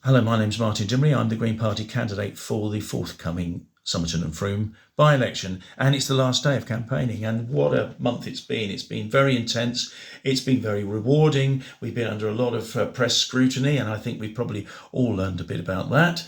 Hello, my name's Martin Dimmery. I'm the Green Party candidate for the forthcoming Somerton and Frome by-election, and it's the last day of campaigning, and what a month it's been. It's been very intense. It's been very rewarding. We've been under a lot of press scrutiny, and I think we've probably all learned a bit about that.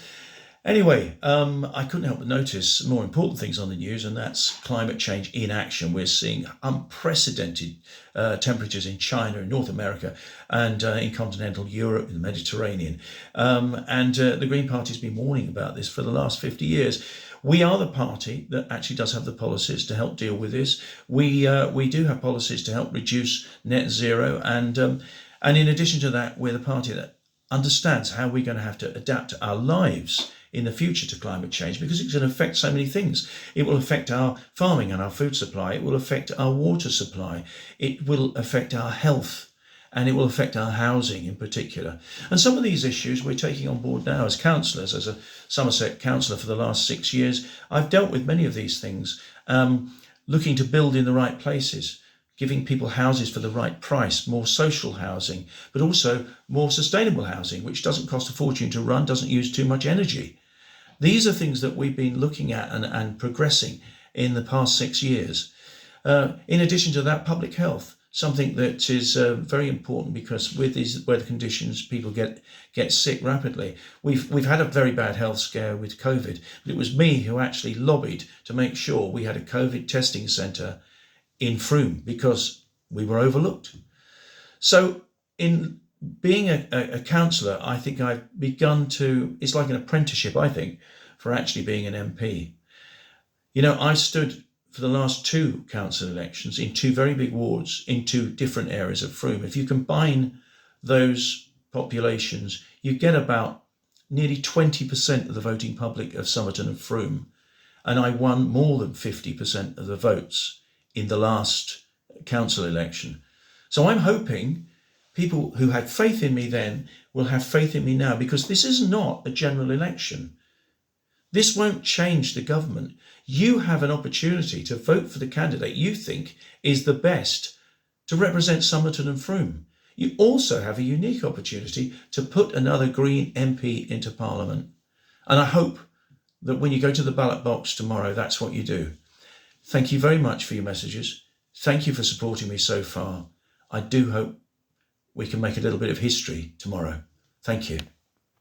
Anyway, I couldn't help but notice more important things on the news, and that's climate change in action. We're seeing unprecedented temperatures in China, in North America, and in continental Europe, in the Mediterranean. And the Green Party's been warning about this for the last 50 years. We are the party that actually does have the policies to help deal with this. We do have policies to help reduce net zero, and in addition to that, we're the party that understands how we're going to have to adapt our lives in the future to climate change, because it's going to affect so many things. It will affect our farming and our food supply. It will affect our water supply. It will affect our health, and it will affect our housing in particular. And some of these issues we're taking on board now as councillors. As a Somerset councillor for the last 6 years, I've dealt with many of these things, looking to build in the right places, giving people houses for the right price, more social housing, but also more sustainable housing, which doesn't cost a fortune to run, doesn't use too much energy. These are things that we've been looking at and progressing in the past 6 years. In addition to that, public health, something that is very important, because with these weather conditions, people get sick rapidly. We've had a very bad health scare with COVID, but it was me who actually lobbied to make sure we had a COVID testing centre in Frome, because we were overlooked. So in being a councillor, I think I've begun to, it's like an apprenticeship, I think, for actually being an MP. You know, I stood for the last 2 council elections in 2 very big wards in 2 different areas of Frome. If you combine those populations, you get about nearly 20% of the voting public of Somerton and Frome. And I won more than 50% of the votes in the last council election. So I'm hoping people who had faith in me then will have faith in me now, because this is not a general election. This won't change the government. You have an opportunity to vote for the candidate you think is the best to represent Somerton and Frome. You also have a unique opportunity to put another Green MP into Parliament. And I hope that when you go to the ballot box tomorrow, that's what you do. Thank you very much for your messages. Thank you for supporting me so far. I do hope we can make a little bit of history tomorrow. Thank you.